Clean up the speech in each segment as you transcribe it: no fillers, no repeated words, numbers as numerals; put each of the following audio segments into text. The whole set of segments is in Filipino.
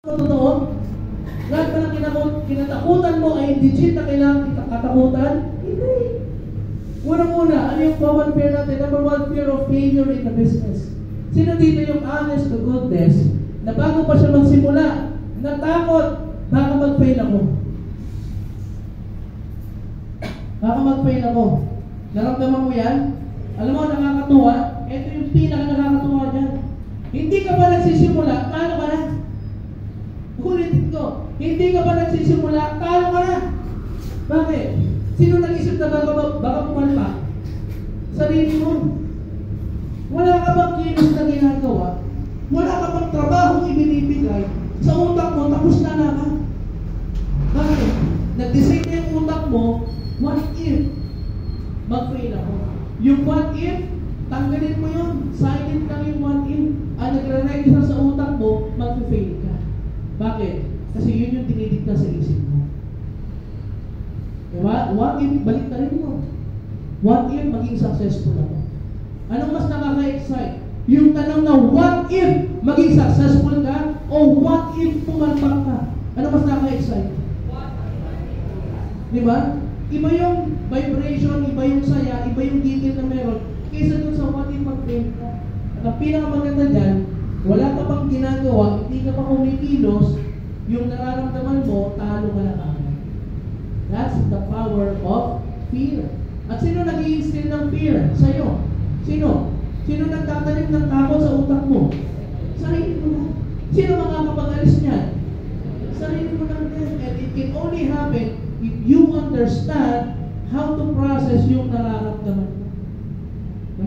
Totoo? Lahat pa ng kinatakutan mo ay legit na kailangan katakutan? Hindi. Unang-una, ano yung common fear natin? Number one, fear of failure in the business. Sino dito yung honest to goodness na bago pa siya magsimula, natakot, baka mag-fail ako. Baka mag-fail ako. Naramdaman mo yan? Alam mo, nakakatuwa. Ito yung pinaka-nakakatuwa dyan. Hindi ka ba nagsisimula, talo ka na. Ulitin ko, hindi ka ba nagsisimula, talo ka na. Bakit? Sino nag-isip na baka pumalpak? Sarili mo. Wala ka bang kilos na ginagawa? Wala ka bang trabahong ibinibigay? Sa utak mo, tapos na lahat. Bakit? Nag-design na yung utak mo, what if mag-fail ako? Yung what if, tanggalin mo yun. Silent lang yung what if. Ang nagre-register sa utak mo, mag-fail ka. Bakit? Kasi yun yung dinidikta sa isip mo. Diba? What if, balik na rin mo. What if maging successful ako? Anong mas nakaka-excite? Yung tanong na what if maging successful ka o what if pumalpak ka? Anong mas nakaka-excite? Diba? Iba yung vibration, iba yung saya, iba yung detail na meron kaysa dun sa what if mag-fail ka. At ang pinakamaganda dyan, wala ka pang ginagawa, hindi ka pa kumikilos, yung nararamdaman mo, talo ka na kagad. That's the power of fear. At sino nag-i-instill ng fear? Sa'yo. Sino? Sino nagtatanim ng takot sa utak mo? Sarili mo lang. Sino makakapag-alis niyan? Sarili mo lang din. And it can only happen if you understand how to process yung nararamdaman mo.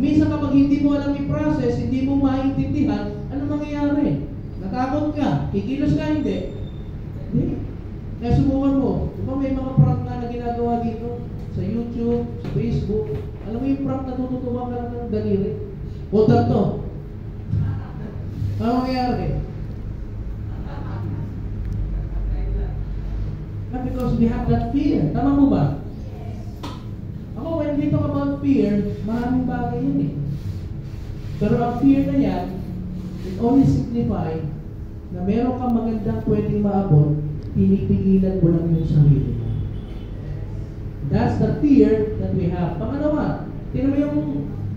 Minsan kapag hindi mo alam i-process, hindi mo maintindihan, ano mangyayari? Natakot ka, kikilos ka, hindi. Hindi. Kaya subukan mo. Diba may mga prank na ginagawa dito? Sa YouTube, sa Facebook. Alam mo yung prank na tututuwa ka lang ng daliri? Huwag to. Ano mangyayari? Because we have that fear. Tama mo ba? Ako, when we talk about fear, maraming bagay yun eh. Pero ang fear na yan, it only signify na meron kang magandang pwedeng maabot, pinipigilan mo lang yung sarili mo. That's the fear that we have. Pangalawa, tingnan mo yung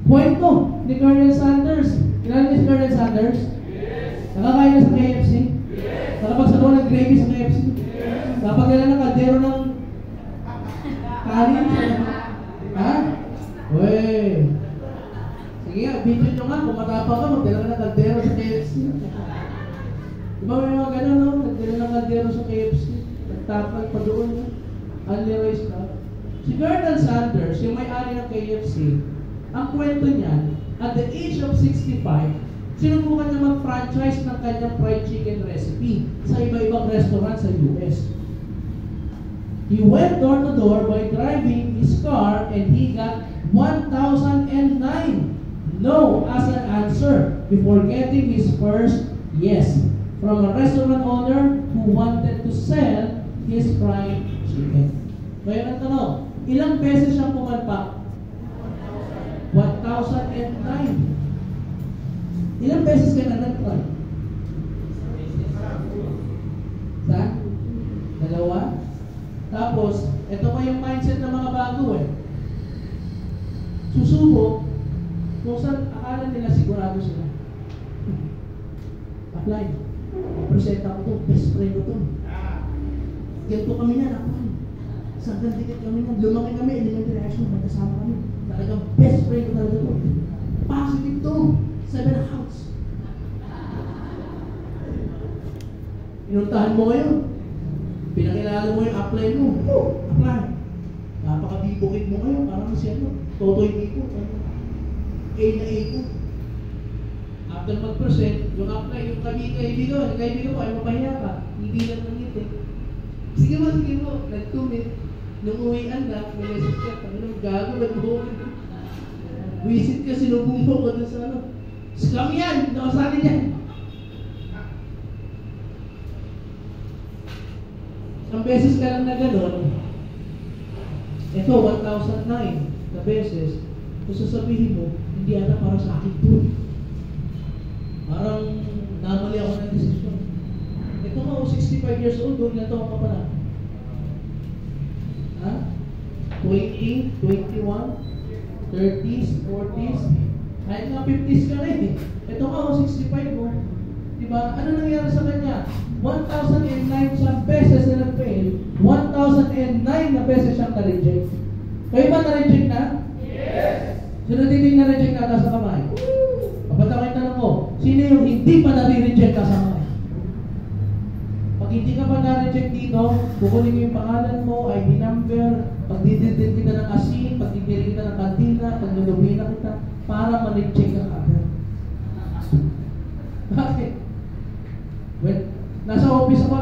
kwento ni Colonel Sanders. Kilala niyo si Colonel Sanders? Yes. Nakakain na sa KFC? Yes. Nakapagsabaw ng gravy sa KFC? Yes. Nakapagdala ng kaldero ng kanin? Ha? Uy! Sige nga, video nyo nga, kung matapang ka, magdala ka ng kaldero sa KFC. Diba may mga gano'n, no? Nagdala ng kaldero sa KFC. Nagtapag pa doon, no? Only rice ka. Si Colonel Sanders, yung may-ari ng KFC, ang kwento niya, at the age of 65, sinubukan niya mag-franchise ng kanyang fried chicken recipe sa iba-ibang restaurant sa US. He went door to door by driving his car and he got 1,009 no as an answer before getting his first yes from a restaurant owner who wanted to sell his fried chicken. Ngayon ang tanong, ilang beses siyang pumalpak? 1,009. Ilang beses ka na nag-try? Sa? Dalawa? Tapos, ito pa yung mindset ng mga bago eh. Susubok, kung saan akala nila sigurado sila. Apply. Presenta ko to, best friend ko to. Ganito kami niyan, apply. Sagdan dikit kami niyan, lumaki kami, elementary high school, magkasama kami. Talagang best friend ko talaga to. Positive to, 7 house. Inuntahan mo ngayon. Pinakilala mo yung apply mo. Apply. Napaka-bibukit mo ngayon. Parang siya mo. Totoy dito. A na A ko. After mag-present, yung apply, yung kaibigan mo ay mapahiya ka. Hindi lang ng ngiti. Sige mo. Nag-2 nung uwian na, may message ka. Anong gago, nag-buhok. Visit ka, sinubong mo ko dun sa ano. Scam yan! Nakasali yan! Ang beses ka lang na gano'n, ito, 1,009 na beses, kung sasabihin mo, hindi ata para sa akin po. Parang namali ako ng desisyon. Ito mo, ako 65 years old, doon na taon ka pala. Ha? 20, 21, 30s, 40s, kahit nga 50s ka na eh. Ito ka, 65 mo. Diba? Ano nangyari sa kanya? 1,009 siyang beses na nag-fail, 1,009 na beses siyang na-reject. Kayo ba na-reject na? Yes! Sino titig na-reject na sa kamay? Kapag ako yung tanong ko, sino yung hindi pa na-reject ka sa kamay? Pag hindi ka pa na-reject dito, kukunin mo yung pangalan mo, ID number, pagdididin kita ng asin, pagdidiri kita ng kantina, pagdudubina kita, para ma-reject ka agad. Bakit? Well, nasa office ako,